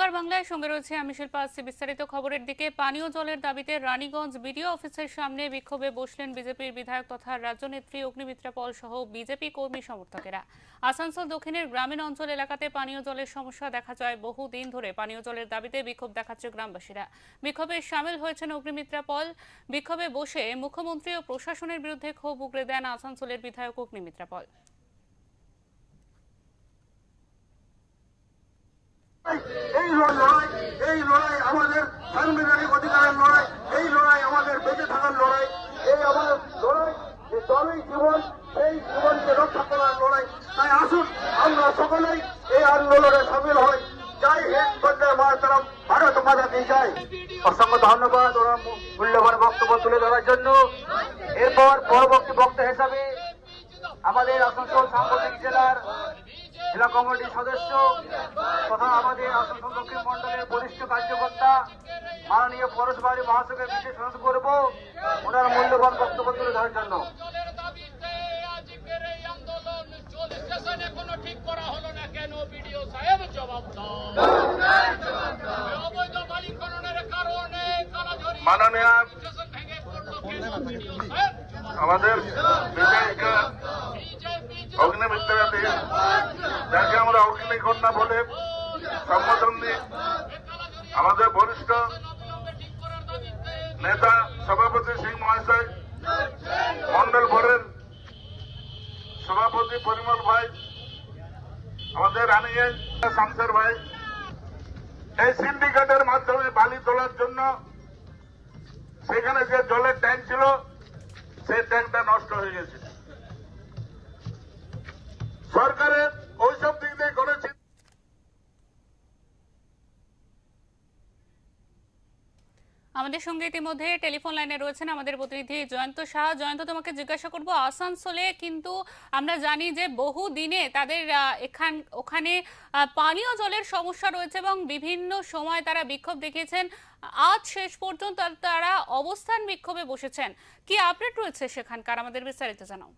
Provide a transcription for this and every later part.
ওপার বাংলায় সঙ্গে রয়েছে আমি শিল্পা। বিস্তারিত খবরের দিকে। পানীয় জলের দাবিতে রানীগঞ্জ বিডিও অফিসের সামনে বিক্ষোভে বসলেন বিজেপির বিধায়ক তথা রাজ্যনেত্রী অগ্নিমিত্রা পল সহ বিজেপি কর্মী সমর্থকেরা। আসানসোল দক্ষিণের গ্রামীণ অঞ্চল এলাকাতে পানীয় জলের সমস্যা দেখা যায়। বহুদিন ধরে পানীয় জলের দাবিতে বিক্ষোভ দেখাচ্ছে গ্রামবাসীরা। বিক্ষোভে সামিল হয়েছেন অগ্নিমিত্রা পল। বিক্ষোভে বসে মুখ্যমন্ত্রী ও প্রশাসনের বিরুদ্ধে ক্ষোভ উগরে দেন আসানসোলের বিধায়ক অগ্নিমিত্রা পল। এই লড়াই আমাদের সাংবিধানিক অধিকারের লড়াই, এই লড়াই আমাদের বেঁচে থাকার লড়াই, এই আমাদের লড়াই, জলই জীবন, সেই জীবনকে রক্ষা করার লড়াই। তাই আসুন আমরা সকলেই এই আন্দোলনে সামিল হই। জয় হিন্দ, বন্দে মাতরম, ভারত মাতা কি জয়। অসংখ্য ধন্যবাদ ওরা মূল্যবান বক্তব্য তুলে ধরার জন্য। এরপর পরবর্তী বক্তা হিসাবে আমাদের আসানসোল সাংগঠনিক জেলার জেলা কমিটির সদস্য তথা আমাদের আসানসোল দক্ষিণ মন্ডলের বরিষ্ঠ কার্যকর্তা মাননীয় পরশ বাড়ি মহাশয়কে বিশেষ অনুরোধ করব ওনার মূল্যবান বক্তব্য তুলে ধরার জন্য। মাননীয় আমাদের বিধায়িকা অগ্নিমিত্রা দে, যাকে আমরা অগ্নিকন্যা বলে সম্বোধন দিই, আমাদের বরিষ্ঠ নেতা সভাপতি সিং মহাশয়, মন্ডল ভোরের সভাপতি পরিমল ভাই, আমাদের রানীগঞ্জ শামসের ভাই, এই সিন্ডিকেটের মাধ্যমে বালি তোলার জন্য সেখানে যে জলের ট্যাঙ্ক ছিল সেই ট্যাঙ্কটা নষ্ট হয়ে গেছে। সরকারের ওইসব দিক দিয়ে করেছে। আমাদের সঙ্গে ইতিমধ্যে টেলিফোন লাইনে রয়েছেন আমাদের প্রতিনিধি জয়ন্ত সাহা। জয়ন্ত, তোমাকে জিজ্ঞাসা করব, আসানসোলে কিন্তু আমরা জানি যে বহু দিনে তাদের ওখানে পানীয় জলের সমস্যা রয়েছে এবং বিভিন্ন সময় তারা বিক্ষোভ দেখিয়েছেন। আজ শেষ পর্যন্ত তারা অবস্থান বিক্ষোভে বসেছেন। কি আপডেট রয়েছে সেখানকার, আমাদের বিস্তারিত জানাও।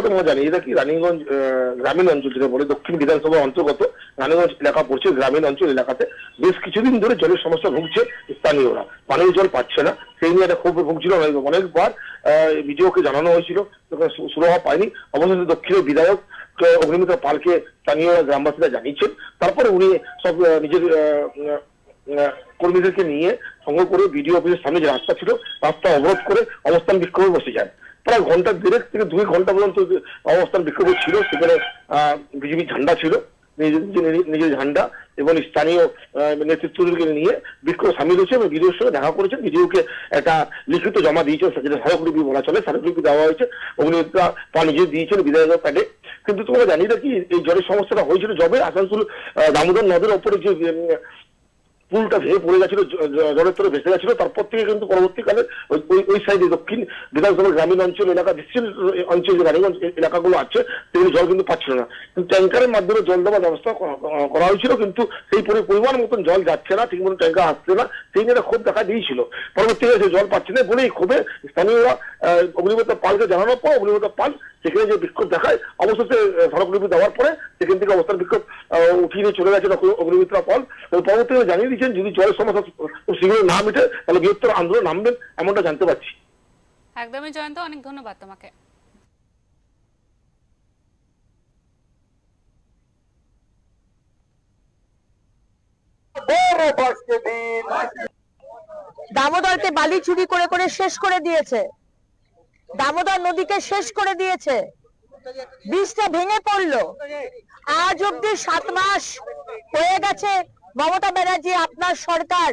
তোমরা জানি এটা কি রানীগঞ্জ গ্রামীণ অঞ্চল যেটা বলে দক্ষিণ বিধানসভার অন্তর্গত রানীগঞ্জ এলাকা পড়ছে। গ্রামীণ অঞ্চল এলাকাতে বেশ কিছুদিন ধরে জলের সমস্যা ভুগছে স্থানীয়রা, পানীয় জল পাচ্ছে না। সেই নিয়ে একটা ক্ষোভ ভুগছিল। অনেকবার বিডিওকে জানানো হয়েছিল, সুরাহা পায়নি। অবশেষে দক্ষিণের বিধায়ক অগ্নিমিত্রা পালকে স্থানীয় গ্রামবাসীরা জানিয়েছেন। তারপরে উনি সব নিজের কর্মীদেরকে নিয়ে সঙ্গে করে বিডিও অফিসের সামনে যে রাস্তা ছিল রাস্তা অবরোধ করে অবস্থান বিক্ষোভে বসে যায়। প্রায় ঘন্টা 1.5 থেকে 2 ঘন্টা পর্যন্ত অবস্থান বিক্ষোভ ছিল। সেখানে বিজেপির ঝান্ডা ছিল, নিজের ঝান্ডা, এবং স্থানীয় নেতৃত্বদেরকে নিয়ে বিক্ষোভ সামিল হয়েছে এবং বিডিওর সঙ্গে দেখা করেছেন। বিডিওকে একটা লিখিত জমা দিয়েছেন, যেটা স্মারকলিপি বলা চলে, স্মারকলিপি দেওয়া হয়েছে। অগ্নিমিত্রা পা নিজে দিয়েছেন বিধায়ক প্যাডে। কিন্তু তোমরা জানি না কি এই জলের সমস্যাটা হয়েছিল যবে আসানসোল দামোদর নদের ওপরে যে পুলটা ভেঙে পড়ে গেছিল, জলের তলে ভেসে গেছিল। তারপর থেকে কিন্তু পরবর্তীকালে ওই সাইডে দক্ষিণ বিধানসভার গ্রামীণ অঞ্চল এলাকা, বিস্তৃত অঞ্চল যে রানীগঞ্জ এলাকাগুলো আছে সেগুলো জল কিন্তু পাচ্ছিল না। কিন্তু ট্যাঙ্কারের মাধ্যমে জল দেওয়ার ব্যবস্থা করা হয়েছিল, কিন্তু সেই পরিমাণ মতন জল যাচ্ছে না, ঠিক মতো ট্যাঙ্কার আসছে না। সেই নিয়ে ক্ষোভ দেখা দিয়েছিল। পরবর্তীকালে সে জল পাচ্ছে না বলেই ক্ষোভে স্থানীয়রা অগ্নিমিত্রা পালকে জানানোর পর অগ্নিমিত্রা পাল সেখানে যে বিক্ষোভ দেখায়, অবশেষে স্মারকলিপি দেওয়ার পরে সেখান থেকে অবস্থান বিক্ষোভ উঠিয়ে নিয়ে চলে গেছেন অগ্নিমিত্রা পাল। পরবর্তীকালে জানিয়ে দিয়েছেন যদি জলের সমস্যা শীঘ্রই না মিটে তাহলে বৃহত্তর আন্দোলন নামবেন, এমনটা জানতে পারছি। একদমই জয়ন্ত, অনেক ধন্যবাদ তোমাকে। দামোদরকে বালি চুরি করে করে শেষ করে দিয়েছে, দামোদর নদীকে শেষ করে দিয়েছে, বীজটা ভেঙে পড়লো। আজ অব্দি 7 মাস হয়ে গেছে মমতা ব্যানার্জি আপনার সরকার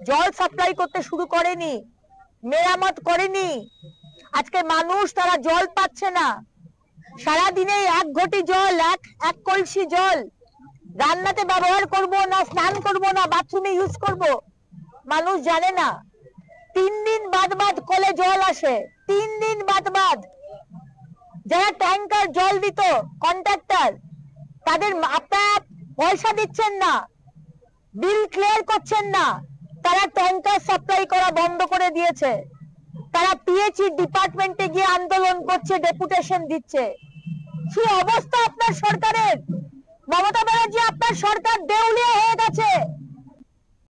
জল সাপ্লাই করতে শুরু করেনি, মেরামত করেনি। আজকে মানুষ তারা জল পাচ্ছে না। সারাদিনে 1 ঘটি জল, এক কলসি জল রান্নাতে ব্যবহার করব না, স্নান করব না, বাথরুমে ইউজ করব, মানুষ জানে না। 3 দিন বাদ কলে জল আসে, 3 দিন বাদ। যারা ট্যাঙ্কার জল দিত কন্ট্রাক্টর, তাদের আপনারা পয়সা দিচ্ছেন না, বিল ক্লিয়ার করছেন না, তারা ট্যাঙ্কার সাপ্লাই করা বন্ধ করে দিয়েছে। তারা পিএইচই ডিপার্টমেন্টে গিয়ে আন্দোলন করছে, ডেপুটেশন দিচ্ছে। কি অবস্থা আপনার সরকারের! মমতা ব্যানার্জি আপনার সরকার দেউলিয়া